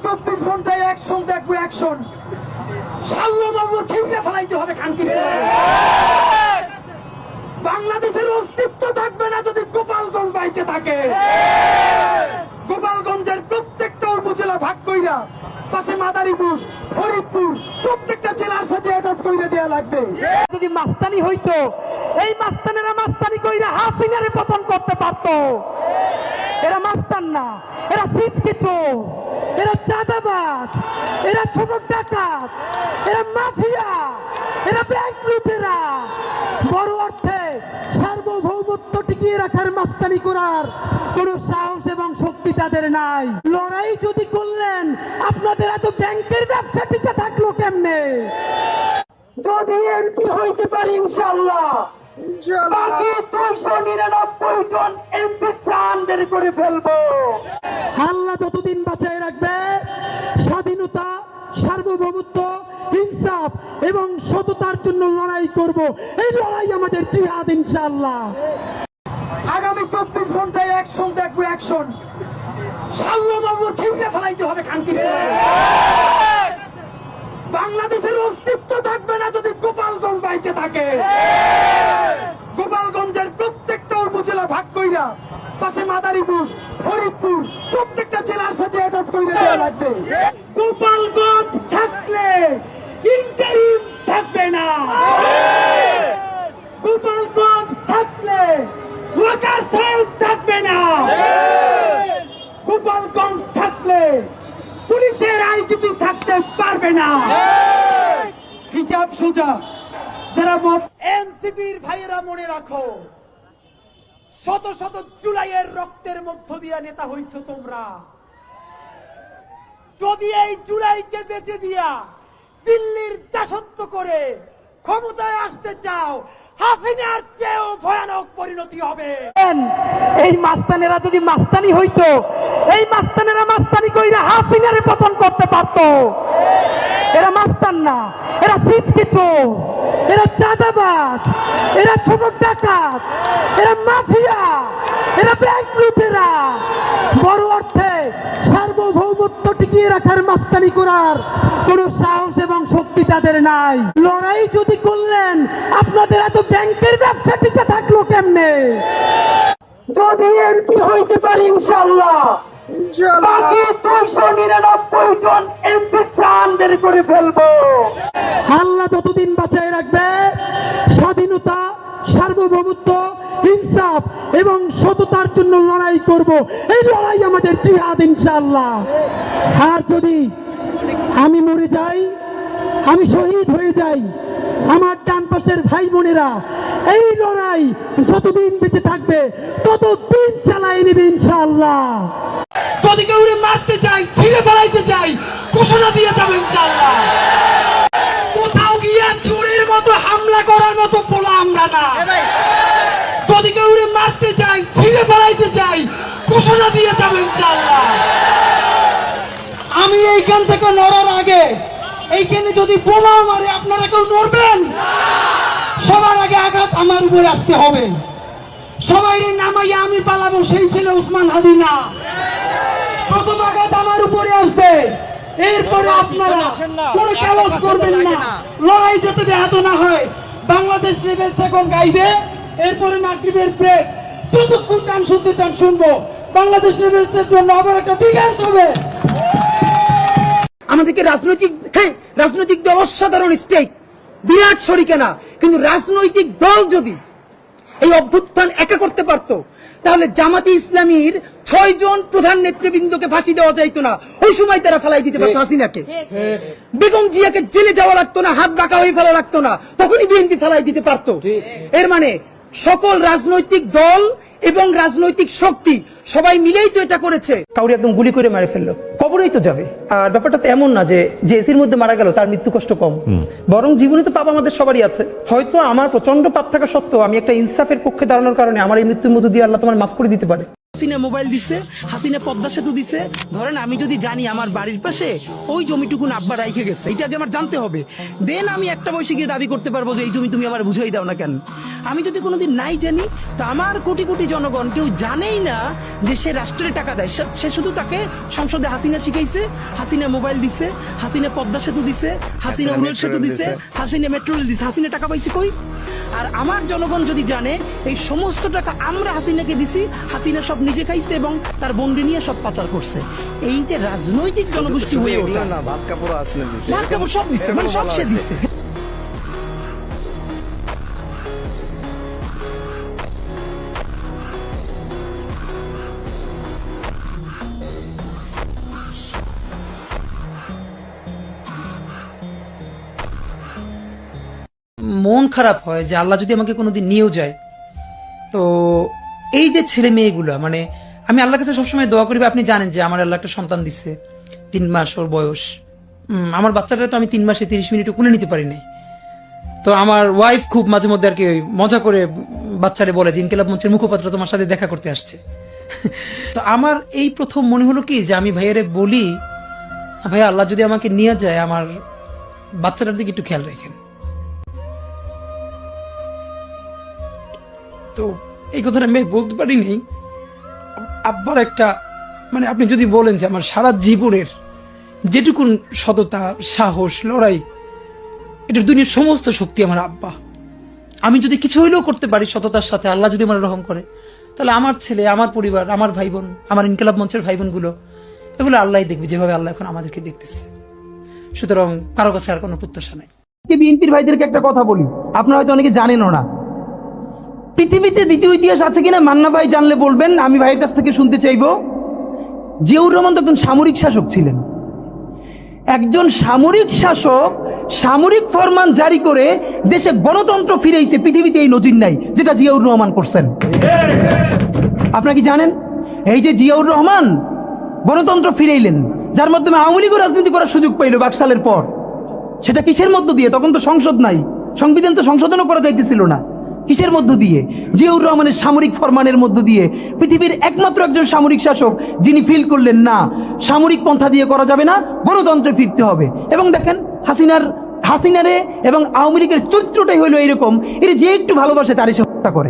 24 ঘন্টায় অ্যাকশন দেখবো, অ্যাকশন। সাল্লাল্লাহু ছিঁড়ে ফেলাইতে হবে খানকির। বাংলাদেশের অস্তিত্ব থাকবে না যদি গোপালগঞ্জ বাইচে থাকে। গোপালগঞ্জের প্রত্যেকটা উপজেলা ভাগ কইরা পাশে মাদারীপুর, ফরিদপুর প্রত্যেকটা জেলার সাথে অ্যাটাচ করে দেওয়া লাগবে। যদি মাস্তানি হইতো, এই মাস্তানেরা মাস্তানি কইরা হাসিনারে পতন করতে পারতো। এরা মাস্তান না, এরা সিটকিটো, এরা চাঁদাবাজ, এরা ছোট ডাকাত, এরা মাফিয়া, এরা ব্যাংক লুটেরা। বড় অর্থে সার্বভৌমত্ব টিকিয়ে রাখার মাস্তানি করার কোন সাহস এবং শক্তি তাদের নাই। লড়াই যদি করলেন, আপনাদের এত ব্যাংকের ব্যবসা টিকে থাকলো কেমনে? যদি এমপি হইতে পারি ইনশাআল্লাহ, বাকি 299 জন এমপি প্রাণ বের করে ফেলবো। আল্লাহ যতদিন বাঁচায় রাখবে, স্বাধীনতা, সার্বভৌমত্ব, ইনসাফ এবং সততার জন্য লড়াই করব। এই লড়াই আমাদের জিহাদ ইনশাআল্লাহ। আগামী 24 ঘন্টায় অ্যাকশন দেখবো, অ্যাকশন। সাল্লাল্লাহু ছিঁড়ে ফেলাইতে হবে খানকির। বাংলাদেশের অস্তিত্ব থাকবে না যদি গোপালগঞ্জ বাইচে থাকে। গোপালগঞ্জের প্রত্যেকটা উপজেলা ভাগ কইরা পাশে মাদারীপুর, ফরিদপুর প্রত্যেকটা জেলার সাথে অ্যাটাচ করে দেওয়া লাগবে। গোপালগঞ্জ থাকলে ইন্টারিম থাকবে না। গোপালগঞ্জ থাকলে ওয়াকার সাহেব থাকবে না। গোপালগঞ্জ থাকলে পুলিশের আইজিপি থাকতে পারবে না। হিসাব সোজা। যারা এনসিপির ভাইয়েরা মনে রাখো, শত শত জুলাইয়ের রক্তের মধ্য দিয়া নেতা হইছো তোমরা। যদি এই জুলাইকে বেঁচে দিয়া দিল্লির দাসত্ব করে ক্ষমতায় আসতে চাও, হাসিনার চেয়েও ভয়ানক পরিণতি হবে। এই মাস্তানেরা যদি মাস্তানি হইতো, এই মাস্তানেরা মাস্তানি কইরা হাসিনারে পতন করতে পারতো। এরা মাস্তান না, এরা সিটকিটো, এরা চাঁদাবাজ, এরা ছোট ডাকাত, এরা মাফিয়া, এরা ব্যাংক লুটেরা। বড় অর্থে সার্বভৌমত্ব টিকিয়ে রাখার মাস্তানি করার কোন সাহস এবং শক্তি তাদের নাই। লড়াই যদি করলেন, আপনাদের এত ব্যাংকের ব্যবসা টিকে থাকলো কেমনে? যদি এমপি হইতে পারি ইনশাআল্লাহ, বাকি 299 জন এমপি প্রাণ বের করে ফেলবো। আল্লাহ যতদিন বাঁচায় রাখবে, স্বাধীনতা, সার্বভৌমত্ব, ইনসাফ এবং সততার জন্য লড়াই করব। এই লড়াই আমাদের জিহাদ ইনশাআল্লাহ। আর যদি আমি মরে যাই, আমি শহীদ হয়ে যাই, আমার ডান পাশের ভাই বোনেরা এই লড়াই যতদিন বেঁচে থাকবে ততদিন চালাই নেবে ইনশাআল্লাহ। যদি কেউ মারতে চাই, ছিঁড়ে ফেলাইতে চাই, ঘোষণা দিয়ে যাবে ইনশাআল্লাহ। কোথাও গিয়ে চোরের মতো হামলা করার মতো পোলা আমরা না। যদি কেউ মারতে চাই, ছিঁড়ে ফেলাইতে চাই, ঘোষণা দিয়ে যাবে ইনশাআল্লাহ। আমি এইখান থেকে নড়ার আগে এইখানে যদি বোমা মারে, আপনারা কেউ নড়বেন? সবার আগে আঘাত আমার উপরে আসতে হবে। সবাই নামাইয়া আমি পালাবো, সেই ছেলে উসমান হাদি না। প্রথম আঘাত আমার উপরে আসবে, এরপরে আপনারা কোনো ক্যালস করবেন না। লড়াই যাতে ব্যাহত না হয়। বাংলাদেশ লেভেল সেকন্ড গাইবে, এরপরে মাগরিবের ব্রেক। যতক্ষণ গান শুনতে চান শুনবো। বাংলাদেশ লেভেলসের জন্য আবার একটা বিজ্ঞান হবে। আমাদেরকে রাজনৈতিক দল অসাধারণ স্টেক, বিরাট শরিকানা, কিন্তু রাজনৈতিক দল যদি এই অভ্যুত্থান একা করতে পারতো, তাহলে জামাতে ইসলামীর 6 জন প্রধান নেতৃবৃন্দকে ফাঁসি দেওয়া যাইতো না। ওই সময় তারা ফালাই দিতে পারতো হাসিনাকে। বেগম জিয়াকে জেলে যাওয়া লাগতো না, হাত বাঁকা হয়ে ফেলা লাগতো না, তখনই বিএনপি ফালাই দিতে পারতো। এর মানে সকল রাজনৈতিক দল এবং রাজনৈতিক শক্তি সবাই মিলেই তো এটা করেছে। কাউরি একদম গুলি করে মারে ফেললো, কবরেই তো যাবে। আর ব্যাপারটা তো এমন না যে এসির মধ্যে মারা গেল তার মৃত্যু কষ্ট কম, বরং জীবনে তো পাপ আমাদের সবারই আছে। হয়তো আমার প্রচন্ড পাপ থাকা সত্ত্বেও আমি একটা ইনসাফের পক্ষে দাঁড়ানোর কারণে আমার এই মৃত্যুর মধ্য দিয়ে আল্লাহ তোমার মাফ করে দিতে পারে। হাসিনা মোবাইল দিছে, হাসিনা পদ্মা সেতু দিছে। ধরেন আমি যদি জানি আমার বাড়ির পাশে ওই জমিটুকুন আব্বা রাইখে গেছে, এটা আগে আমার জানতে হবে। দেন আমি একটা বয়সে গিয়ে দাবি করতে পারবো যে এই জমি তুমি আমার বুঝাই দাও না কেন। আমি যদি কোনোদিন নাই জানি, তো আমার কোটি কোটি জনগণ কেউ জানেই না যে সে রাষ্ট্রের টাকা দেয়। সে শুধু তাকে সংসদে হাসিনা শিখাইছে, হাসিনা মোবাইল দিছে, হাসিনা পদ্মা সেতু দিছে, হাসিনা উড়োর সেতু দিছে, হাসিনা মেট্রো রেল দিছে। হাসিনা টাকা পাইছে কই? আর আমার জনগণ যদি জানে এই সমস্ত টাকা আমরা হাসিনাকে দিছি, হাসিনা সব নিজে খাইছে এবং তার বন্ডি নিয়ে সব পাচার করছে। এই যে রাজনৈতিক জনগোষ্ঠী হয়ে ওঠা, না ভাত কাপড় আসলে দিছে, ভাত কাপড় সব দিছে, মানে সব সে দিছে। মন খারাপ হয় যে আল্লাহ যদি আমাকে কোনোদিন নিয়েও যায়, তো এই যে ছেলে মেয়েগুলা, মানে আমি আল্লাহর কাছে সবসময় দোয়া করি। আপনি জানেন যে আমার আল্লাহ একটা সন্তান দিচ্ছে, 3 মাস ওর বয়স। আমার বাচ্চাটা তো আমি 3 মাসে 30 মিনিট কোলে নিতে পারি নাই। তো আমার ওয়াইফ খুব মাঝে মধ্যে আর কি মজা করে বাচ্চারে বলে যে ইনকিলাব মঞ্চের মুখপাত্র তোমার সাথে দেখা করতে আসছে। তো আমার এই প্রথম মনে হলো কি যে আমি ভাইয়ারে বলি, ভাইয়া আল্লাহ যদি আমাকে নিয়ে যায় আমার বাচ্চাটার দিকে একটু খেয়াল রাখেন। তো এই কথাটা আমি বলতে পারি নাই। আব্বার একটা, মানে আপনি যদি বলেন যে আমার সারা জীবনের যেটুকুন সততা, সাহস, লড়াই, এটার দুনিয়ার সমস্ত শক্তি আমার আব্বা। আমি যদি কিছু হইলেও করতে পারি সততার সাথে, আল্লাহ যদি আমার রহম করে, তাহলে আমার ছেলে, আমার পরিবার, আমার ভাই বোন, আমার ইনকিলাব মঞ্চের ভাই বোনগুলো, এগুলো আল্লাহ দেখবে যেভাবে আল্লাহ এখন আমাদেরকে দেখতেছে। সুতরাং কারো কাছে আর কোনো প্রত্যাশা নাই। বিএনপির ভাইদেরকে একটা কথা বলি, আপনারা হয়তো অনেকে জানেনও না। পৃথিবীতে দ্বিতীয় ইতিহাস আছে কিনা মান্না ভাই জানলে বলবেন, আমি ভাইয়ের কাছ থেকে শুনতে চাইবো। জিয়াউর রহমান তো একজন সামরিক শাসক ছিলেন। একজন সামরিক শাসক সামরিক ফরমান জারি করে দেশে গণতন্ত্র ফিরেইছে, পৃথিবীতে এই নজির নাই যেটা জিয়াউর রহমান করছেন। আপনারা কি জানেন এই যে জিয়াউর রহমান গণতন্ত্র ফিরাইলেন, যার মাধ্যমে আওয়ামী লীগও রাজনীতি করার সুযোগ পাইল বাকশালের পর, সেটা কিসের মধ্য দিয়ে? তখন তো সংসদ নাই, সংবিধান তো সংশোধনও করা যাইতেছিল না। কিসের মধ্য দিয়ে? জিয়াউর রহমানের সামরিক ফরমানের মধ্য দিয়ে। পৃথিবীর একমাত্র একজন সামরিক শাসক যিনি ফিল করলেন না সামরিক পন্থা দিয়ে করা যাবে না, গণতন্ত্রে ফিরতে হবে। এবং দেখেন হাসিনারে এবং আওয়ামী লীগের চরিত্রটাই হলো এরকম, এর যে একটু ভালোবাসে তারই সে হত্যা করে।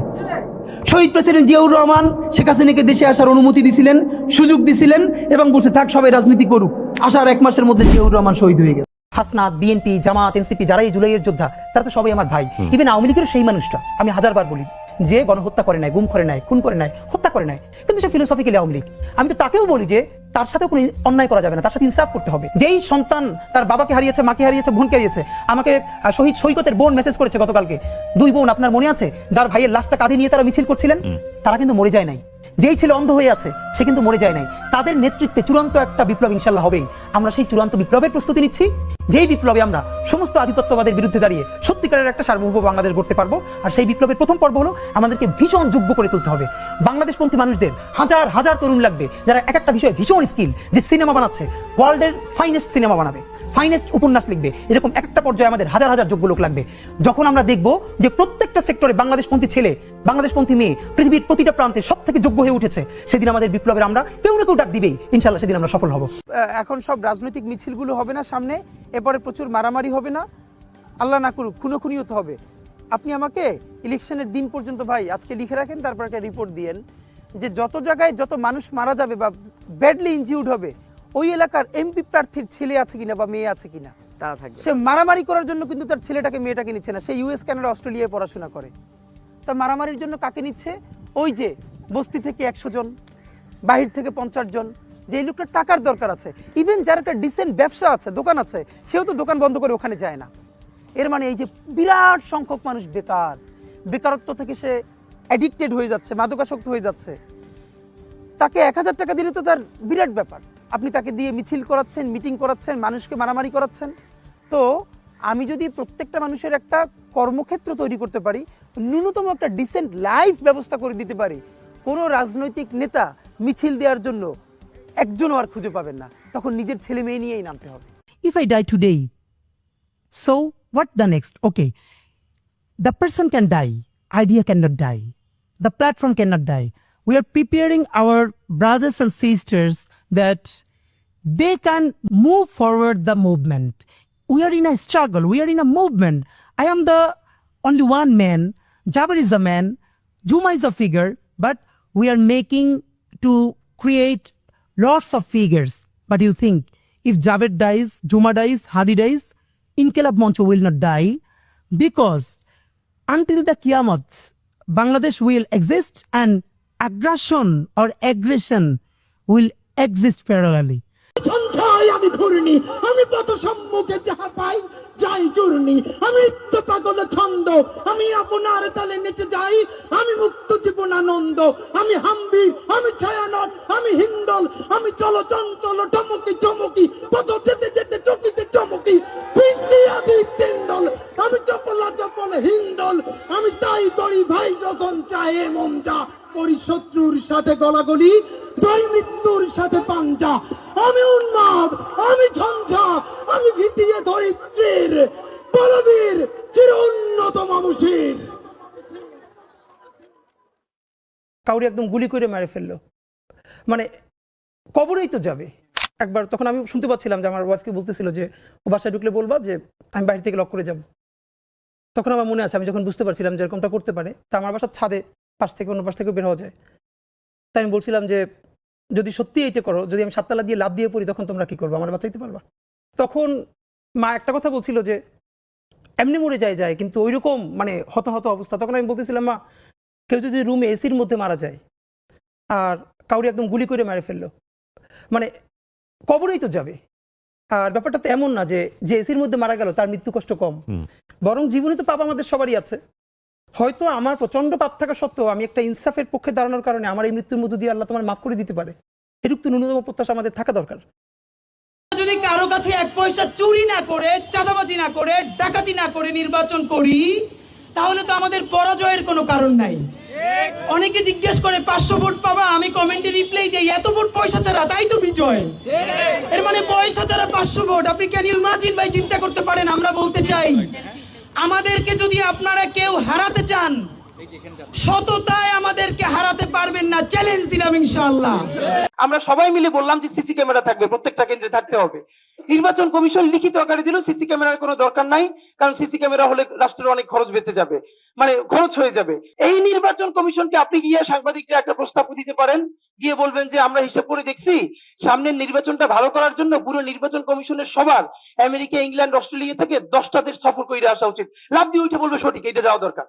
শহীদ প্রেসিডেন্ট জিয়াউর রহমান শেখ হাসিনাকে দেশে আসার অনুমতি দিছিলেন, সুযোগ দিছিলেন এবং বলছে থাক সবাই রাজনীতি করুক। আসার 1 মাসের মধ্যে জিয়াউর রহমান শহীদ হয়ে গেছে। হাসনাত, বিএনপি, জামাত, এনসিপি, যারা এই জুলাইয়ের যোদ্ধা, তারা তো সবাই আমার ভাই। ইভেন আওয়ামী লীগের সেই মানুষটা, আমি হাজারবার বলি, যে গণহত্যা করে নাই, গুম করে নাই, খুন করে নাই, হত্যা করে নাই, কিন্তু সে ফিলোসফিক্যালি আওয়ামী লীগ। আমি তো তাকেও বলি যে তার সাথে কোনো অন্যায় করা যাবে না, তার সাথে ইনসাফ করতে হবে। যেই সন্তান তার বাবাকে হারিয়েছে, মাকে হারিয়েছে, বোনকে হারিয়েছে, আমাকে শহীদ সৈকতের বোন মেসেজ করেছে গতকালকে, 2 বোন আপনার মনে আছে, যার ভাইয়ের লাশটা কাঁধে নিয়ে তারা মিছিল করছিলেন, তারা কিন্তু মরে যায় নাই। যেই ছেলে অন্ধ হয়ে আছে সে কিন্তু মরে যায় নাই। তাদের নেতৃত্বে চূড়ান্ত একটা বিপ্লব ইনশাল্লাহ হবেই। আমরা সেই চূড়ান্ত বিপ্লবের প্রস্তুতি নিচ্ছি, যেই বিপ্লবে আমরা সমস্ত আধিপত্যবাদের বিরুদ্ধে দাঁড়িয়ে সত্যিকারের একটা সার্বভৌম বাংলাদেশ গড়তে পারবো। আর সেই বিপ্লবের প্রথম পর্ব হলো আমাদেরকে ভীষণ যোগ্য করে তুলতে হবে। বাংলাদেশপন্থী মানুষদের হাজার হাজার তরুণ লাগবে, যারা এক একটা বিষয়ে ভীষণ স্কিল, যে সিনেমা বানাচ্ছে, ওয়ার্ল্ডের ফাইনেস্ট সিনেমা বানাবে, ফাইনেস্ট উপন্যাস লিখবে, এরকম একটা পর্যায়ে আমাদের হাজার হাজার যোগ্য লোক লাগবে। যখন আমরা দেখব যে প্রত্যেকটা সেক্টরে বাংলাদেশপন্থী ছেলে, বাংলাদেশপন্থী মেয়ে পৃথিবীর প্রতিটা প্রান্তে সব থেকে যোগ্য হয়ে উঠেছে, সেদিন আমাদের বিপ্লবের আমরা কেউ না কেউ ডাক দিবেই, ইনশাল্লাহ সেদিন আমরা সফল হব। এখন সব রাজনৈতিক মিছিলগুলো হবে না সামনে, এরপরে প্রচুর মারামারি হবে না, আল্লাহ না করুক খুনোখুনিও তো হবে। আপনি আমাকে ইলেকশনের দিন পর্যন্ত ভাই আজকে লিখে রাখেন, তারপর একটা রিপোর্ট দিয়েন যে যত জায়গায় যত মানুষ মারা যাবে বা ব্যাডলি ইনজিউর্ড হবে, ওই এলাকার এমপি প্রার্থীর ছেলে আছে কিনা বা মেয়ে আছে কিনা তারা থাকবে। সে মারামারি করার জন্য কিন্তু তার ছেলেটাকে মেয়েটাকে নিচ্ছে না, সে ইউএস, কানাডা, অস্ট্রেলিয়ায় পড়াশোনা করে। তা মারামারির জন্য কাকে নিচ্ছে? ওই যে বস্তি থেকে 100 জন, বাহির থেকে 50 জন, যে লোকটার টাকার দরকার আছে। ইভেন যার একটা ডিসেন্ট ব্যবসা আছে, দোকান আছে, সেও তো দোকান বন্ধ করে ওখানে যায় না। এর মানে এই যে বিরাট সংখ্যক মানুষ বেকার, বেকারত্ব থেকে সে অ্যাডিক্টেড হয়ে যাচ্ছে, মাদকাসক্ত হয়ে যাচ্ছে। তাকে 1000 টাকা দিলে তো তার বিরাট ব্যাপার। আপনি তাকে দিয়ে মিছিল করাচ্ছেন, মিটিং করাচ্ছেন, মানুষকে মারামারি করাচ্ছেন। তো আমি যদি প্রত্যেকটা মানুষের একটা কর্মক্ষেত্র তৈরি করতে পারি, ন্যূনতম একটা ডিসেন্ট লাইফ ব্যবস্থা করে দিতে পারি, কোনো রাজনৈতিক নেতা মিছিল দেওয়ার জন্য একজনও আর খুঁজে পাবেন না। তখন নিজের ছেলে মেয়ে নিয়েই নামতে হবে। If I die today, so what the next? Okay, the person can die, idea cannot die, the platform cannot die, we are preparing our brothers and sisters that they can move forward the movement. We are in a struggle, we are in a movement. I am the only one man, Jabir is the man, Juma is the figure, but we are making to create lots of figures. But you think if Javed dies, Juma dies, Hadi dies, Inqilab Moncho will not die, because until the Qiyamah, Bangladesh will exist and aggression will exist parallelly. সঞ্চয় আমি ধরনি, আমি পথ সম্মুখে যাহা পাই যাই চূর্ণি, আমি নিত্য পাগল ছন্দ, আমি আপনার তালে নেচে যাই, আমি মুক্ত জীবন আনন্দ, আমি হাম্বি, আমি ছায়ানট, আমি হিন্দল, আমি চল চঞ্চল টমকি চমকি, পথ যেতে যেতে চকিতে চমকি, পিন্দি আদি তিন্দল, আমি চপলা চপল হিন্দল, আমি তাই করি ভাই যখন চাহে মন যা, করি শত্রুর সাথে গলাগলি, দই মৃত্যুর সাথে পাঞ্জা, আমি উন্মাদ, আমি ঝঞ্ঝা, আমি ভিতিয়ে ধরিত্রীর বলবীর চির উন্নত মানুষের। কাউরি একদম গুলি করে মেরে ফেললো, মানে কবরেই তো যাবে একবার। তখন আমি শুনতে পাচ্ছিলাম যে আমার ওয়াইফকে বলতেছিল যে ও বাসায় ঢুকলে বলবা যে আমি বাইরে থেকে লক করে যাব। তখন আমার মনে আছে আমি যখন বুঝতে পারছিলাম যে এরকমটা করতে পারে, তা আমার বাসার ছাদে পাশ থেকে অন্য পাশ থেকে বের হওয়া যায়। তাই আমি বলছিলাম যে যদি সত্যি এইটা করো, যদি আমি 7 তালা দিয়ে লাভ দিয়ে পড়ি, তখন তোমরা কি করবো, আমার বাঁচাইতে পারবা? তখন মা একটা কথা বলছিল যে এমনি মরে যায়, কিন্তু ওইরকম মানে হতাহত অবস্থা। তখন আমি বলতেছিলাম মা, কেউ যদি রুমে এসির মধ্যে মারা যায় আর কাউরি একদম গুলি করে মেরে ফেললো, মানে কবরেই তো যাবে। আর ব্যাপারটা তো এমন না যে এসির মধ্যে মারা গেল তার মৃত্যু কষ্ট কম, বরং জীবনে তো পাপ আমাদের সবারই আছে। হয়তো আমার প্রচন্ড পাপ থাকা সত্ত্বেও আমি একটা ইনসাফের পক্ষে দাঁড়ানোর কারণে আমার এই মৃত্যুর মধ্য দিয়ে আল্লাহ তোমার মাফ করে দিতে পারে, এটুকু তো ন্যূনতম প্রত্যাশা আমাদের থাকা দরকার। যদি কারো কাছে 1 পয়সা চুরি না করে, চাঁদাবাজি না করে, ডাকাতি না করে নির্বাচন করি, তাহলে তো আমাদের পরাজয়ের কোনো কারণ নাই। অনেকে জিজ্ঞেস করে 500 ভোট পাবা, আমি কমেন্টে রিপ্লাই দেই এত ভোট পয়সা ছাড়া, তাই তো বিজয়। এর মানে পয়সা ছাড়া 500 ভোট, আপনি ক্যান ইউ ইমাজিন ভাই, চিন্তা করতে পারেন? আমরা বলতে চাই আমাদেরকে যদি আপনারা কেউ হারাতে চান, সততায় আমাদেরকে হারাতে পারবেন না, চ্যালেঞ্জ দিলাম ইনশাআল্লাহ। আমরা সবাই মিলে বললাম যে সিসি ক্যামেরা থাকবে, প্রত্যেকটা কেন্দ্রে থাকতে হবে। নির্বাচন কমিশন লিখিত আকারে দিল সিসি ক্যামেরার কোনো দরকার নাই, কারণ সিসি ক্যামেরা হলে রাষ্ট্রের অনেক খরচ বেঁচে যাবে, মানে খরচ হয়ে যাবে। এই নির্বাচন কমিশনকে আপনি গিয়ে সাংবাদিকরা একটা প্রস্তাব দিতে পারেন, গিয়ে বলবেন যে আমরা হিসাব করে দেখছি সামনের নির্বাচনটা ভালো করার জন্য পুরো নির্বাচন কমিশনের সবার আমেরিকা, ইংল্যান্ড, অস্ট্রেলিয়া থেকে 10টা দেশ সফর করে আসা উচিত। লাভ দিয়ে উঠে বলবে সঠিক, এটা যাওয়া দরকার।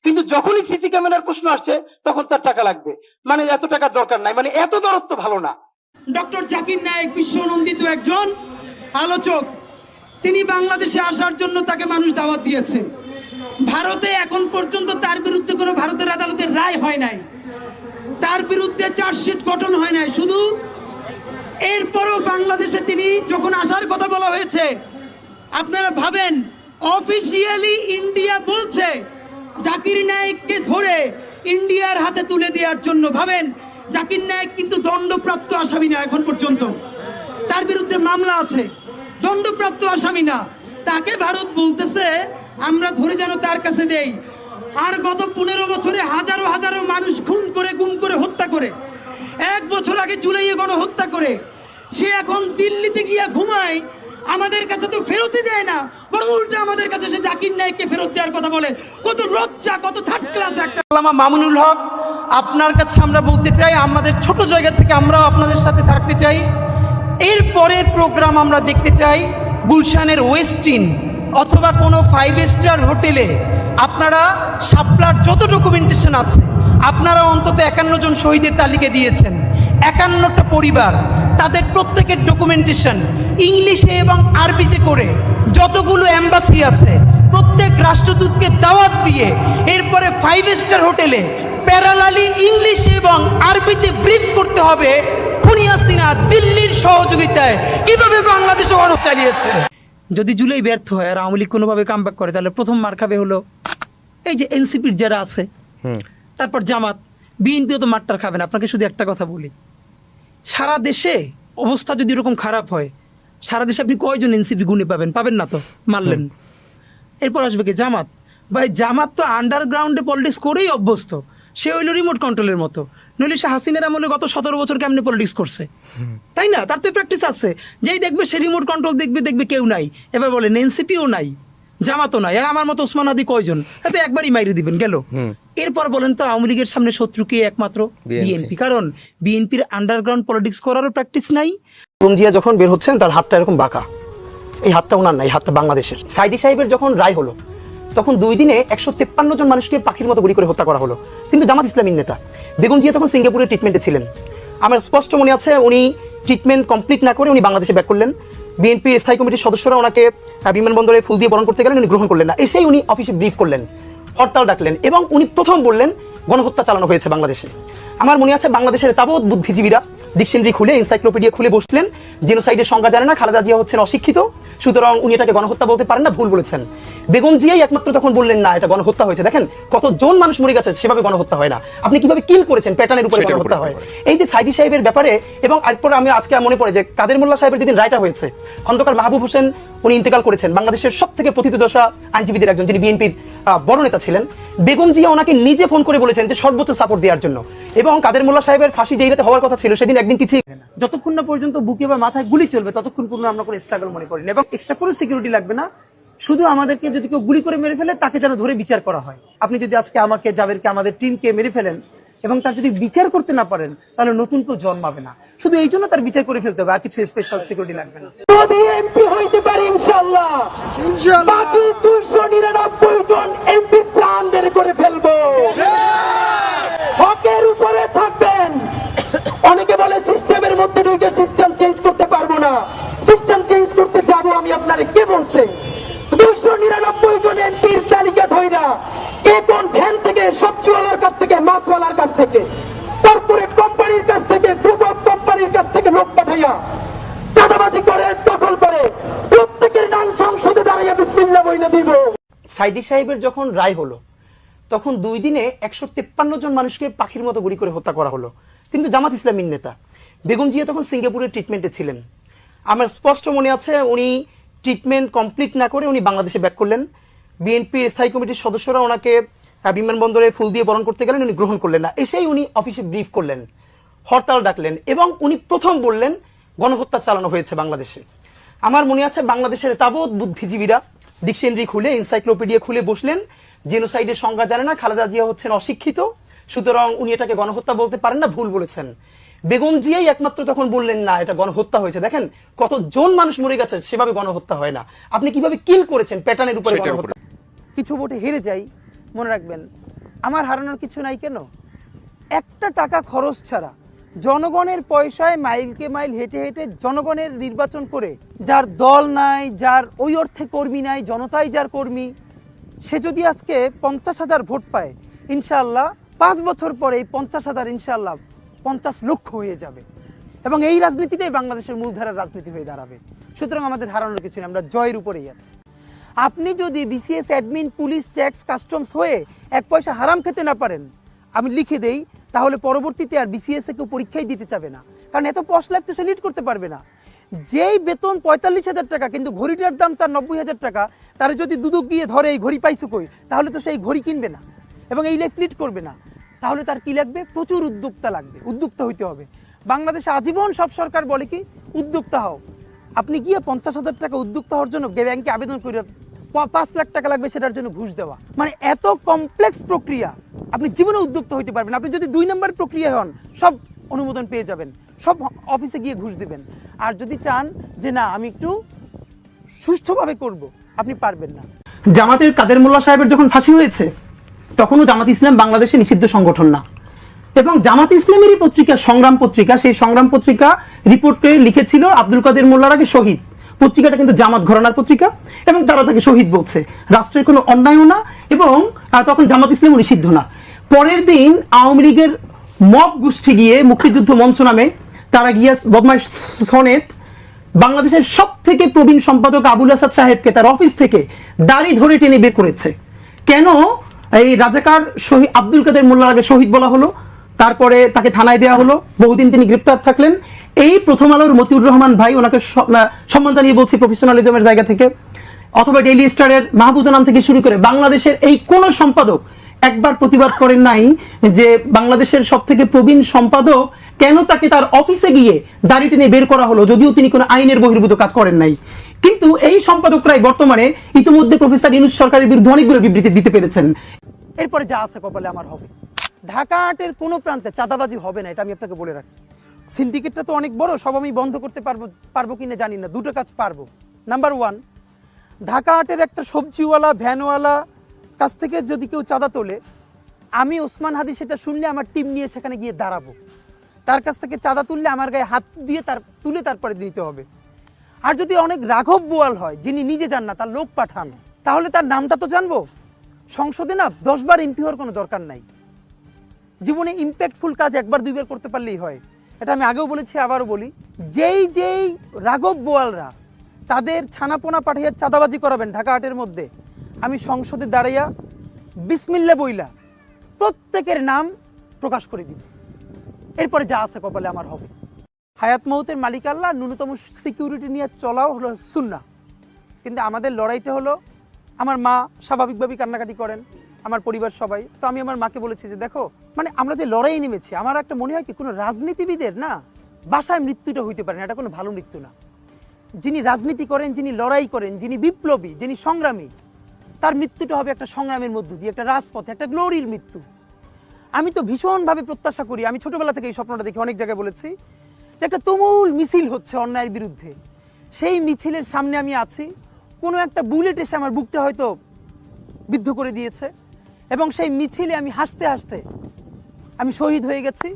কিন্তু যখনই সিসি ক্যামেরার প্রশ্ন আসছে তখন তার টাকা লাগবে, মানে এত টাকার দরকার নাই, মানে এত দরত্ব ভালো না। ডক্টর জাকির নায়েক বিশ্বনন্দিত একজন আলোচক, তিনি বাংলাদেশে আসার জন্য তাকে মানুষ দাওয়াত দিয়েছে। ভারতে এখন পর্যন্ত তার বিরুদ্ধে কোনো ভারতের আদালতের রায় হয় নাই, তার বিরুদ্ধে চার্জশিট গঠন হয় নাই। শুধু এরপরও বাংলাদেশে তিনি যখন আসার কথা বলা হয়েছে, আপনারা ভাবেন অফিসিয়ালি ইন্ডিয়া বলছে জাকির নায়েককে ধরে ইন্ডিয়ার হাতে তুলে দেওয়ার জন্য। ভাবেন, জাকির নায়েক কিন্তু দণ্ডপ্রাপ্ত আসামি না, এখন পর্যন্ত তার বিরুদ্ধে মামলা আছে, দণ্ডপ্রাপ্ত আসামি না। তাকে ভারত বলতেছে আমরা ধরে যেন তার কাছে দেই। আর গত 15 বছরে হাজারো হাজারো মানুষ খুন করে, গুম করে, হত্যা করে, 1 বছর আগে জুলাইয়ে গণহত্যা করে সে এখন দিল্লিতে গিয়া ঘুমায়। আমাদের কাছে তো ফেরতই দেয় না, বরং উল্টা আমাদের কাছে সে জাকির নায়েককে ফেরত দেওয়ার কথা বলে। কত লজ্জা, কত থার্ড ক্লাস একটা। আল্লামা মামুনুল হক, আপনার কাছে আমরা বলতে চাই, আমাদের ছোট জায়গা থেকে আমরাও আপনাদের সাথে থাকতে চাই। এর পরের প্রোগ্রাম আমরা দেখতে চাই গুলশানের ওয়েস্টিন অথবা কোনো 5 স্টার হোটেলে আপনারা শাপলার যত ডকুমেন্টেশন আছে, আপনারা অন্তত 51 জন শহীদের তালিকা দিয়েছেন, 51টা পরিবার, তাদের প্রত্যেকের ডকুমেন্টেশন ইংলিশে এবং আরবিতে করে যতগুলো এম্বাসি আছে প্রত্যেক রাষ্ট্রদূতকে দাওয়াত দিয়ে এরপরে 5 স্টার হোটেলে প্যারালালি ইংলিশ এবং আরবিতে ব্রিফ করতে হবে খুনি হাসিনা দিল্লির সহযোগিতায় কিভাবে বাংলাদেশে গণহত্যা চালিয়েছে। যদি জুলাই ব্যর্থ হয় আর আওয়ামী লীগ কোনোভাবে কামব্যাক করে, তাহলে প্রথম মার খাবে হলো এই যে এনসিপির যারা আছে, তারপর জামাত, বিএনপিও তো মারটার খাবে না। আপনাকে শুধু একটা কথা বলি, সারা দেশে অবস্থা যদি এরকম খারাপ হয়, সারা দেশে আপনি কয়জন এনসিপি গুণে পাবেন? পাবেন না তো, মারলেন। এরপর আসবে কি জামাত। ভাই জামাত তো আন্ডারগ্রাউন্ডে পলিটিক্স করেই অভ্যস্ত, সে হইল রিমোট কন্ট্রোলের মতো। নইলে সে হাসিনার আমলে গত 17 বছর কেমনে পলিটিক্স করছে, তাই না? তার তো প্র্যাকটিস আছে। যেই দেখবে সে রিমোট কন্ট্রোল দেখবে কেউ নাই, এবার বলে এনসিপিও নাই, জামাতও নাই, আর আমার মতো ওসমান হাদি কয়জন, হয়তো একবারই মাইরে দিবেন গেল। এরপর বলেন তো আওয়ামী লীগের সামনে শত্রু কে? একমাত্র বিএনপি, কারণ বিএনপির আন্ডারগ্রাউন্ড পলিটিক্স করারও প্র্যাকটিস নাই। বেগম জিয়া যখন বের হচ্ছেন তার হাতটা এরকম বাঁকা, এই হাতটা ওনার না, এই হাতটা বাংলাদেশের। সাইদি সাহেবের যখন রায় হলো তখন 2 দিনে 153 জন মানুষকে পাখির মতো গুলি করে হত্যা করা হলো, কিন্তু জামাত ইসলামীর নেতা বেগম জিয়া তখন সিঙ্গাপুরে ট্রিটমেন্টে ছিলেন। আমার স্পষ্ট মনে আছে উনি ট্রিটমেন্ট কমপ্লিট না করে উনি বাংলাদেশে ব্যাক করলেন। বিএনপির স্থায়ী কমিটির সদস্যরা ওনাকে বিমানবন্দরে ফুল দিয়ে বরণ করতে গেলেন, উনি গ্রহণ করলেন না। এসেই উনি অফিসে ব্রিফ করলেন, হরতাল ডাকলেন, এবং উনি প্রথম বললেন গণহত্যা চালানো হয়েছে বাংলাদেশে। আমার মনে আছে বাংলাদেশের তাবৎ বুদ্ধিজীবীরা ডিকশনারি খুলে, এনসাইক্লোপিডিয়া খুলে বসলেন, জেনোসাইডের সংজ্ঞা জানে না, খালেদা জিয়া হচ্ছেন অশিক্ষিত, সুতরাং উনি এটাকে গণহত্যা বলতে পারেন না, ভুল বলেছেন। বেগম জিয়াই একমাত্র তখন বললেন না, এটা গণহত্যা হয়েছে। দেখেন কতজন মানুষ মরে গেছে, সেভাবে গণহত্যা হয় না। আপনি কিভাবে কিল করেছেন, প্যাটার্নের উপরে গণহত্যা হয়। এই যে সাইদি সাহেবের ব্যাপারে, এবং এরপরে আমি আজকে মনে পড়ে যে কাদের মোল্লা সাহেবের যেদিন রায়টা হয়েছে, খন্দকার মাহবুব হোসেন উনি ইন্তেকাল করেছেন, বাংলাদেশের সবথেকে পতিতদশা আইনজীবীদের একজন, যিনি বিএনপির বড় নেতা ছিলেন। বেগম জিয়া ওনাকে নিজে ফোন করে বলেছেন যে সর্বোচ্চ সাপোর্ট দেওয়ার জন্য, এবং কাদের মোল্লা সাহেবের ফাঁসি যেই রাতে হওয়ার কথা ছিল সেদিন একদিন পিছিয়ে, যতক্ষণ না পর্যন্ত বুকে বা মাথায় গুলি চলবে ততক্ষণ পর্যন্ত আমরা কোনো স্ট্রাগল মনে করি না, এবং এক্সট্রা কোনো সিকিউরিটি লাগবে না। শুধু আমাদেরকে যদি কেউ গুলি করে মেরে ফেলে তাকে যেন ধরে বিচার করা হয়। আপনি যদি আজকে আমাকে, জাবেরকে, আমাদের টিমকে মেরে ফেলেন এবং তার যদি বিচার করতে না পারেন, তাহলে নতুন কেউ জন্মাবে না। শুধু এই জন্য তার বিচার করে ফেলতে হবে, আর কিছু স্পেশাল সিকিউরিটি লাগবে না। যদি এমপি হইতে পারে ইনশাআল্লাহ, বাকি 299 জন এমপি চান বের করে ফেলবো। হকের উপরে থাকবেন। অনেকে বলে সিস্টেমের মধ্যে ঢুকে সিস্টেম চেঞ্জ করতে পারবো না। সিস্টেম চেঞ্জ করতে যাব আমি, আপনারে কে বলছে? 299 জন এমপির তালিকা ধইরা কে কোন ভ্যান থেকে, সবজিওয়ালার কাছ থেকে, মাছওয়ালার কাছ থেকে, কর্পোরেট কোম্পানির কাছ থেকে, গ্রুপ অফ কোম্পানির কাছ থেকে লোক পাঠাইয়া চাঁদাবাজি করে, দখল করে, প্রত্যেকের নাম সংসদে দাঁড়িয়ে বিসমিল্লাহ বইলে দিব। সাইদি সাহেবের যখন রায় হলো তখন 2 দিনে 153 জন মানুষকে পাখির মতো গুলি করে হত্যা করা হলো, কিন্তু জামাত ইসলামীর নেতা বেগম জিয়া তখন সিঙ্গাপুরে ট্রিটমেন্টে ছিলেন। আমার স্পষ্ট মনে আছে উনি ট্রিটমেন্ট কমপ্লিট না করে উনি বাংলাদেশে ব্যাক করলেন। বিএনপির স্থায়ী কমিটির সদস্যরা ওনাকে বিমানবন্দরে ফুল দিয়ে বরণ করতে গেলেন, উনি গ্রহণ করলেন না। এসেই উনি অফিসে ব্রিফ করলেন, হরতাল ডাকলেন, এবং উনি প্রথম বললেন গণহত্যা চালানো হয়েছে বাংলাদেশে। আমার মনে আছে বাংলাদেশের তাবৎ বুদ্ধিজীবীরা ডিকশনারি খুলে, এনসাইক্লোপিডিয়া খুলে বসলেন, জেনোসাইডের সংজ্ঞা জানে না, খালেদা জিয়া হচ্ছেন অশিক্ষিত, সুতরাং উনি এটাকে গণহত্যা বলতে পারেন না, ভুল বলেছেন। বেগম জিয়াই একমাত্র তখন বললেন না, এটা গণহত্যা হয়েছে। দেখেন কতজন মানুষ মরে গেছে, সেভাবে গণহত্যা হয় না। আপনি কিভাবে কিল করেছেন, প্যাটার্নের উপরে গণহত্যা। কিছু ভোটে হেরে যাই, মনে রাখবেন আমার হারানোর কিছু নাই। কেন? একটা টাকা খরচ ছাড়া জনগণের পয়সায় মাইলকে মাইল হেঁটে হেঁটে জনগণের নির্বাচন করে, যার দল নাই, যার ওই অর্থে কর্মী নাই, জনতাই যার কর্মী, সে যদি আজকে 50,000 ভোট পায়, ইনশাআল্লাহ 5 বছর পরে এই 50,000 ইনশাআল্লাহ 50 লক্ষ হয়ে যাবে, এবং এই রাজনীতিটাই বাংলাদেশের মূলধারার রাজনীতি হয়ে দাঁড়াবে। সুতরাং আমাদের হারানোর কিছু নেই, আমরা জয়ের উপরেই আছি। আপনি যদি BCS, admin, police, tax, customs হয়ে 1 পয়সা হারাম খেতে না পারেন, আমি লিখে দেই, তাহলে পরবর্তীতে আর বিসিএস এ কেউ পরীক্ষাই দিতে চাবে না, কারণ এত পশ লাইফ তো সে লিড করতে পারবে না। যেই বেতন 45,000 টাকা, কিন্তু ঘড়িটার দাম তার 90,000 টাকা, তার যদি দুদক গিয়ে ধরে এই ঘড়ি পাইছো কই, তাহলে তো সেই ঘড়ি কিনবে না এবং এই লাইফ লিড করবে না। তাহলে তার কি লাগবে? প্রচুর উদ্যোক্তা লাগবে, উদ্যোক্তা হইতে হবে। বাংলাদেশে আজীবন সব সরকার বলে কি, উদ্যোক্তা হও। আপনি গিয়ে 50,000 টাকা উদ্যোক্তা হওয়ার জন্য ব্যাংকে আবেদন করে 5 লাখ টাকা লাগবে সেটার জন্য ঘুষ দেওয়া, মানে এত কমপ্লেক্স প্রক্রিয়া। আপনি জীবনে উদ্যোক্তা হইতে পারবেন। আপনি যদি 2 নম্বর প্রক্রিয়া হন, সব অনুমোদন পেয়ে যাবেন, সব অফিসে গিয়ে ঘুষ দিবেন। আর যদি চান যে না আমি একটু সুষ্ঠুভাবে করব, আপনি পারবেন না। জামাতের কাদের মোল্লা সাহেবের যখন ফাঁসি হয়েছে তখনও জামাত ইসলাম বাংলাদেশে নিষিদ্ধ সংগঠন না, এবং জামাত ইসলামেরই পত্রিকা সংগ্রাম পত্রিকা, সেই সংগ্রাম পত্রিকা রিপোর্টে লিখেছিল আব্দুল কাদের মোল্লার আগে শহীদ। পত্রিকাটা কিন্তু জামাত ঘরানার পত্রিকা, এবং তারা তাকে শহীদ বলছে। রাষ্ট্রের কোনো অন্যায়ও না, এবং তখন জামাত ইসলামও নিষিদ্ধ না। পরের দিন আওয়ামী লীগের মব গোষ্ঠী গিয়ে মুক্তিযুদ্ধ মঞ্চ নামে তারা গিয়ে বদমাইশ সনেট বাংলাদেশের সব থেকে প্রবীণ সম্পাদক আবুল আসাদ সাহেবকে তার অফিস থেকে দাড়ি ধরে টেনে বের করেছে। কেন এই রাজাকার শহীদ আব্দুল কাদের মোল্লার আগে শহীদ বলা হলো, তারপরে তাকে থানায় দেওয়া হলো, বহুদিন তিনি গ্রেপ্তার থাকলেন। এই প্রথম আলোর মতিউর রহমান ভাই, ওনাকে সম্মান জানিয়ে বলছি প্রফেশনালিজমের জায়গা থেকে, অথবা ডেইলি স্টারের মাহফুজা নাম থেকে শুরু করে বাংলাদেশের এই কোন সম্পাদক একবার প্রতিবাদ করেন নাই যে বাংলাদেশের সব থেকে প্রবীণ সম্পাদক কেন তাকে তার অফিসে গিয়ে দাড়ি টেনে বের করা হলো, যদিও তিনি কোনো আইনের বহির্ভূত কাজ করেন নাই। কিন্তু এই সম্পাদকরাই বর্তমানে ইতিমধ্যে প্রফেসর ইউনূস সরকারের বিরুদ্ধে অনেকগুলো বিবৃতি দিতে পেরেছেন। এরপরে যা আছে কপালে আমার হবে। ঢাকা হাটের কোনো প্রান্তে চাঁদাবাজি হবে না, এটা আমি আপনাকে বলে রাখি। সিন্ডিকেটটা তো অনেক বড়, সব আমি বন্ধ করতে পারবো কিনা জানি না। দুটো কাজ পারবো। নাম্বার ওয়ান, ঢাকা হাটের একটা সবজিওয়ালা ভ্যানওয়ালা কাছ থেকে যদি কেউ চাঁদা তোলে, আমি ওসমান হাদি সেটা শুনলে আমার টিম নিয়ে সেখানে গিয়ে দাঁড়াবো। তার কাছ থেকে চাঁদা তুললে আমার গায়ে হাত দিয়ে তুলে তারপরে দিতে হবে। আর যদি অনেক রাঘব বোয়াল হয়, যিনি নিজে যান না, তার লোক পাঠান, তাহলে তার নামটা তো জানবো। সংসদে না 10 বার এমপি হওয়ার কোনো দরকার নাই। জীবনে ইম্প্যাক্টফুল কাজ একবার দুইবার করতে পারলেই হয়। এটা আমি আগেও বলেছি, আবারও বলি, যেই রাঘব বোয়ালরা তাদের ছানাপোনা পাঠিয়ে চাঁদাবাজি করাবেন ঢাকা হাটের মধ্যে, আমি সংসদে দাঁড়াইয়া বিসমিল্লা বইলা প্রত্যেকের নাম প্রকাশ করে দিব। এরপরে যা আছে কপালে আমার হবে। হায়াত মৌতের মালিক আল্লাহ, ন্যূনতম সিকিউরিটি নিয়ে চলাও হলো সুন্নাহ। কিন্তু আমাদের লড়াইটা হলো, আমার মা স্বাভাবিকভাবেই কান্নাকাটি করেন, আমার পরিবার সবাই। তো আমি আমার মাকে বলেছি যে দেখো, মানে আমরা যে লড়াই নেমেছি, আমার একটা মনে হয় কি, কোনো রাজনীতিবিদের না বাসায় মৃত্যুটা হইতে পারে না, এটা কোনো ভালো মৃত্যু না। যিনি রাজনীতি করেন, যিনি লড়াই করেন, যিনি বিপ্লবী, যিনি সংগ্রামী, তার মৃত্যুটা হবে একটা সংগ্রামের মধ্য দিয়ে, একটা রাজপথে, একটা গ্লোরির মৃত্যু। আমি তো ভীষণভাবে প্রত্যাশা করি, আমি ছোটবেলা থেকে এই স্বপ্নটা দেখি, অনেক জায়গায় বলেছি, যে একটা তুমুল মিছিল হচ্ছে অন্যায়ের বিরুদ্ধে। সেই মিছিলের সামনে আমি আছি, কোনো একটা বুলেট এসে আমার বুকটা হয়তো বিদ্ধ করে দিয়েছে, এবং সেই মিছিলে আমি হাসতে হাসতে আমি শহীদ হয়ে গেছি।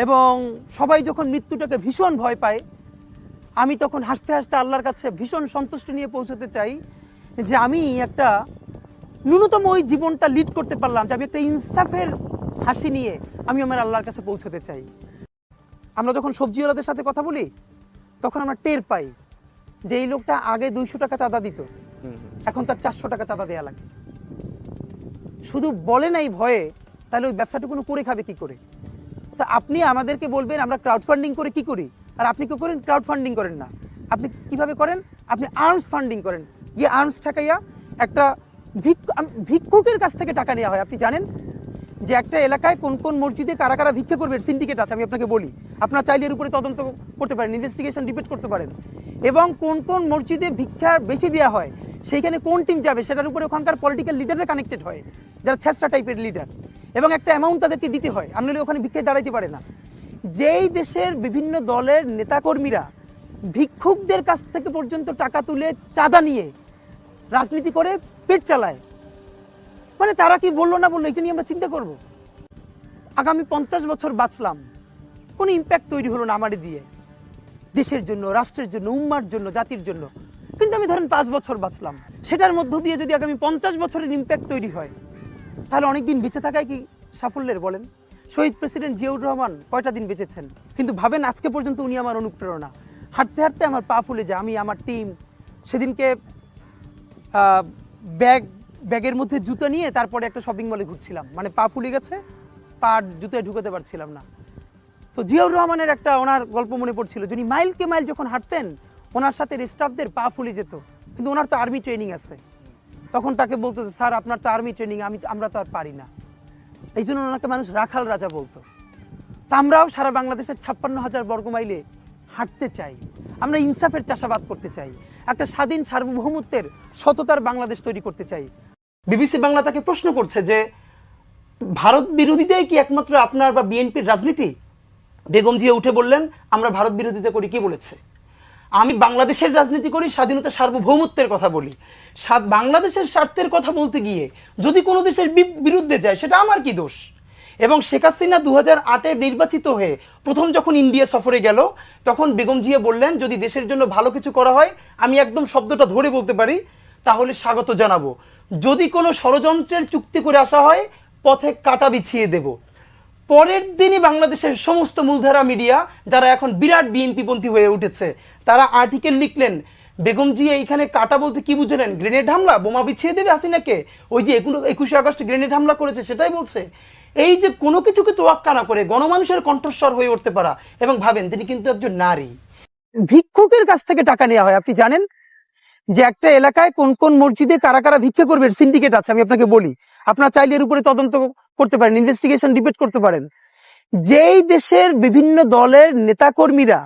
এবং সবাই যখন মৃত্যুটাকে ভীষণ ভয় পায়, আমি তখন হাসতে হাসতে আল্লাহর কাছে ভীষণ সন্তুষ্টি নিয়ে পৌঁছতে চাই যে আমি একটা ন্যূনতম ওই জীবনটা লিড করতে পারলাম, যে আমি একটা ইনসাফের হাসি নিয়ে আমি আমার আল্লাহর কাছে পৌঁছতে চাই। আমরা যখন সবজিওয়ালাদের সাথে কথা বলি, তখন আমরা টের পাই যে এই লোকটা আগে 200 টাকা চাঁদা দিত, এখন তার 400 টাকা চাঁদা দেওয়া লাগে। শুধু বলে নাই ভয়ে, তাহলে ওই ব্যবসাটুকু করে খাবে কি করে? তো আপনি আমাদেরকে বলবেন আমরা ক্রাউড ফান্ডিং করে কি করি, আর আপনি কি করেন? ক্রাউড ফান্ডিং করেন না। আপনি কিভাবে করেন? আপনি আর্মস ফান্ডিং করেন। গিয়ে আর্মস ঠেকাইয়া একটা ভিক্ষুকের কাছ থেকে টাকা নেওয়া হয়। আপনি জানেন যে একটা এলাকায় কোন কোন মসজিদে কারা কারা ভিক্ষা করবে, সিন্ডিকেট আছে। আমি আপনাকে বলি, আপনার চাইলে এর উপরে তদন্ত করতে পারেন, ইনভেস্টিগেশন ডিবেট করতে পারেন, এবং কোন কোন মসজিদে ভিক্ষা বেশি দেওয়া হয়, সেইখানে কোন টিম যাবে সেটার উপরে ওখানকার পলিটিক্যাল লিডাররা কানেক্টেড হয়, যারা ছেঁচড়া টাইপের লিডার, এবং একটা অ্যামাউন্ট তাদেরকে দিতে হয়, আপনারা ওখানে ভিক্ষায় দাঁড়াইতে পারে না। যেই দেশের বিভিন্ন দলের নেতাকর্মীরা ভিক্ষুকদের কাছ থেকে পর্যন্ত টাকা তুলে চাঁদা নিয়ে রাজনীতি করে পেট চালায়, মানে তারা কি বললো না বললো এটা নিয়ে আমরা চিন্তা করব। আগামী 50 বছর বাঁচলাম, কোনো ইম্প্যাক্ট তৈরি হলো না আমারে দিয়ে, দেশের জন্য, রাষ্ট্রের জন্য, উম্মার জন্য, জাতির জন্য। কিন্তু আমি ধরেন 5 বছর বাঁচলাম, সেটার মধ্য দিয়ে যদি আগামী 50 বছরের ইম্প্যাক্ট তৈরি হয়, তাহলে অনেকদিন বেঁচে থাকায় কি সাফল্যের বলেন? শহীদ প্রেসিডেন্ট জিয়াউর রহমান কয়টা দিন বেঁচেছেন, কিন্তু ভাবেন আজকে পর্যন্ত উনি আমার অনুপ্রেরণা। হাঁটতে হাঁটতে আমার পা ফুলে যায়। আমি আমার টিম সেদিনকে ব্যাগের মধ্যে জুতো নিয়ে তারপরে একটা শপিং মলে ঘুরছিলাম, মানে পা ফুলে গেছে, পা জুতোয় ঢুকাতে পারছিলাম না। তো জিয়াউর রহমানের একটা ওনার গল্প মনে পড়ছিল, যিনি মাইলকে মাইল যখন হাঁটতেন, ওনার সাথে স্টাফদের পা ফুলে যেত, কিন্তু ওনার তো আর্মি ট্রেনিং আছে। তখন তাকে বলতো যে স্যার আপনার তো আর্মি ট্রেনিং, আমরা তো আর পারি না। এই জন্য ওনাকে মানুষ রাখাল রাজা বলতো। তা আমরাও সারা বাংলাদেশের 56,000 বর্গমাইলে হাঁটতে চাই, আমরা ইনসাফের চাষাবাদ করতে চাই, একটা স্বাধীন সার্বভৌমত্বের সততার বাংলাদেশ তৈরি করতে চাই। বিবিসি বাংলা তাকে প্রশ্ন করছে যে ভারত বিরোধীটাই কি একমাত্র আপনার বা বিএনপির রাজনীতি? বেগম জিয়া উঠে বললেন আমরা ভারত বিরোধিতা করি, কি বলেছে? আমি বাংলাদেশের রাজনীতি করি, স্বাধীনতা সার্বভৌমত্বের কথা বলি। বাংলাদেশের স্বার্থের কথা বলতে গিয়ে যদি কোনো দেশের বিরুদ্ধে যায়, সেটা আমার কি দোষ? এবং শেখ হাসিনা 2008-এ নির্বাচিত হয়ে প্রথম যখন ইন্ডিয়া সফরে গেল, তখন বেগম জিয়া বললেন যদি দেশের জন্য ভালো কিছু করা হয়, আমি একদম শব্দটা ধরে বলতে পারি, তাহলে স্বাগত জানাবো। যদি কোনো ষড়যন্ত্রের চুক্তি করে আসা হয়, পথে কাঁটা বিছিয়ে দেব। পরের দিনই বাংলাদেশের সমস্ত মূলধারা মিডিয়া, যারা এখন বিরাট বিএনপিপন্থী হয়ে উঠেছে, তারা আর্টিকেল লিখলেন বেগম জি এইখানে কাটা বলতে কি বুঝলেন? গ্রেনেড হামলা, বোমা বিছিয়ে দেবে হাসিনাকে, ওই যে 21শে আগস্ট গ্রেনেড হামলা করেছে সেটাই বলছে। এই যে কোনো কিছুকে তোয়াক্কা না করে গণমানুষের কণ্ঠস্বর হয়ে উঠতে পারা, এবং ভাবেন তিনি কিন্তু একজন নারী। ভিক্ষুকের কাছ থেকে টাকা নেওয়া হয়, আপনি জানেন যে একটা এলাকায় কোন কোন মসজিদে কারা কারা ভিক্ষা করবে সিন্ডিকেট আছে। আমি আপনাকে বলি, আপনারা চাইলে এর উপরে তদন্ত করতে পারেন, ইনভেস্টিগেশন ডিবেট করতে পারেন। যেই দেশের বিভিন্ন দলের নেতাকর্মীরা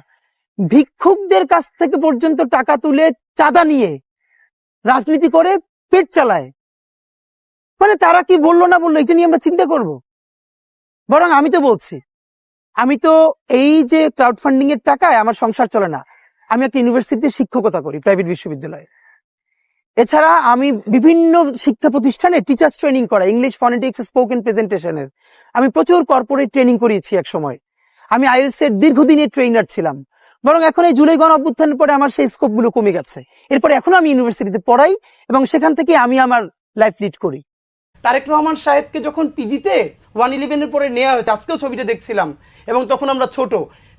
ভিক্ষুকদের কাছ থেকে পর্যন্ত টাকা তুলে চাঁদা নিয়ে রাজনীতি করে পেট চালায়, মানে তারা কি বললো না বললো এটা নিয়ে আমরা চিন্তা করব? বরং আমি তো বলছি, আমি তো এই যে ক্রাউড ফান্ডিং এর টাকায় আমার সংসার চলে না। আমি একটা ইউনিভার্সিটিতে শিক্ষকতা করি, প্রাইভেট বিশ্ববিদ্যালয়ে। এছাড়া আমি বিভিন্ন শিক্ষা প্রতিষ্ঠানে টিচার্স ট্রেনিং করা, ইংলিশ ফনেটিক্স স্পোকেন প্রেজেন্টেশনের। আমি প্রচুর কর্পোরেট ট্রেনিং করিয়েছি এক সময়। আমি আইএলটিএস এর দীর্ঘদিনের ট্রেনার ছিলাম। বরং এখন এই জুলাই গণ অভ্যুত্থানের পরে আমার সেই স্কোপ গুলো কমে গেছে। এরপরে এখনো আমি ইউনিভার্সিটিতে পড়াই এবং সেখান থেকে আমি আমার লাইফ লিড করি। তারেক রহমান সাহেবকে যখন পিজিতে 111 এর পরে নেওয়া হয়েছে, আজকেও ছবিটা দেখছিলাম, এবং তখন আমরা ছোট,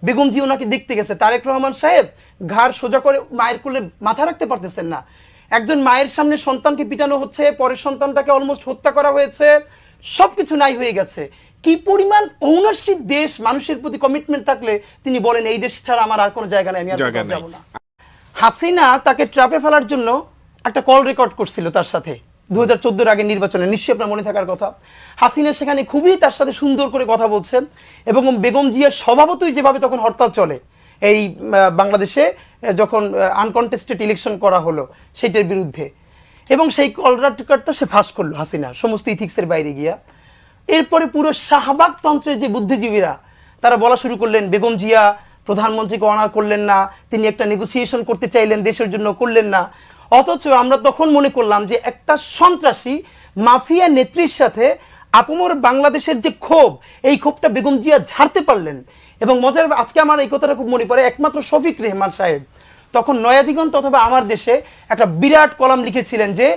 বেগম জি ওনাকে দেখতে গেছে। তারেক রহমান সাহেব ঘাড় সোজা করে মায়ের কোলে মাথা রাখতে পারতেছেন না। একজন মায়ের সামনে সন্তানকে পিটানো হচ্ছে, পরের সন্তানটাকে অলমোস্ট হত্যা করা হয়েছে, সবকিছু নাই হয়ে গেছে। কি পরিমাণ ওনারশিপ দেশ, মানুষের প্রতি কমিটমেন্ট থাকলে তিনি বলেন এই দেশ ছাড়া আমার আর কোনো জায়গা নাই, আমি আর কোথাও যাব না। হাসিনা তাকে ট্র্যাপে ফেলার জন্য একটা কল রেকর্ড করছিল তার সাথে 2014-এর আগে নির্বাচনে, নিশ্চয়ই আপনার মনে থাকার কথা। হাসিনা সেখানে খুবই তার সাথে সুন্দর করে কথা বলছেন, এবং বেগম জিয়ার স্বভাবতই যেভাবে তখন হরতাল চলে এই বাংলাদেশে যখন আনকন্টেস্টেড ইলেকশন করা হলো সেইটার বিরুদ্ধে, এবং সেই কল রেকর্ডটা সে ফাঁস করলো হাসিনা সমস্ত ইথিক্সের বাইরে গিয়া। এরপরে পুরো শাহবাগ তন্ত্রের যে বুদ্ধিজীবীরা তারা বলা শুরু করলেন বেগম জিয়া প্রধানমন্ত্রীকে অনার করলেন না, তিনি একটা নেগোসিয়েশন করতে চাইলেন দেশের জন্য, করলেন না। অথচ আমরা তখন মনে করলাম যে একটা সন্ত্রাসী মাফিয়া নেত্রীর সাথে আপমর বাংলাদেশের যে ক্ষোভ, এই ক্ষোভটা বেগম জিয়া ঝাড়তে পারলেন। এবং মজার, আজকে আমার এই কথাটা খুব মনে পড়ে, একমাত্র শফিক রেহমান সাহেব তখন নয়াদিগন্ত অথবা আমার দেশে একটা বিরাট কলাম লিখেছিলেন যে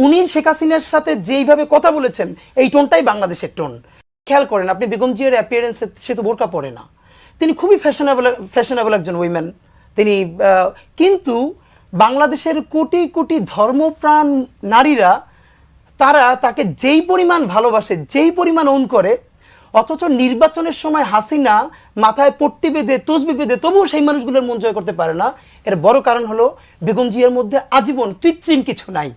উনি শেখ হাসিনার সাথে যেইভাবে কথা বলেছেন এই টোনটাই বাংলাদেশের টোন। খেয়াল করেন আপনি বেগম জিয়ার অ্যাপিয়ারেন্সে, সে তো বোরকা পরে না, তিনি খুবই ফ্যাশনেবল একজন উইমেন তিনি, কিন্তু বাংলাদেশের কোটি কোটি ধর্মপ্রাণ নারীরা তারা তাকে যেই পরিমাণ ভালোবাসে, যেই পরিমাণ ওন করে, অথচ নির্বাচনের সময় হাসিনা মাথায় পট্টি বেঁধে তসবি বেঁধে তবুও সেই মানুষগুলোর মন জয় করতে পারে না। এর বড় কারণ হলো বেগম জিয়ার মধ্যে আজীবন কৃত্রিম কিছু নাই।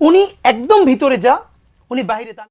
উনি একদম ভিতরে যা, উনি বাইরে তা।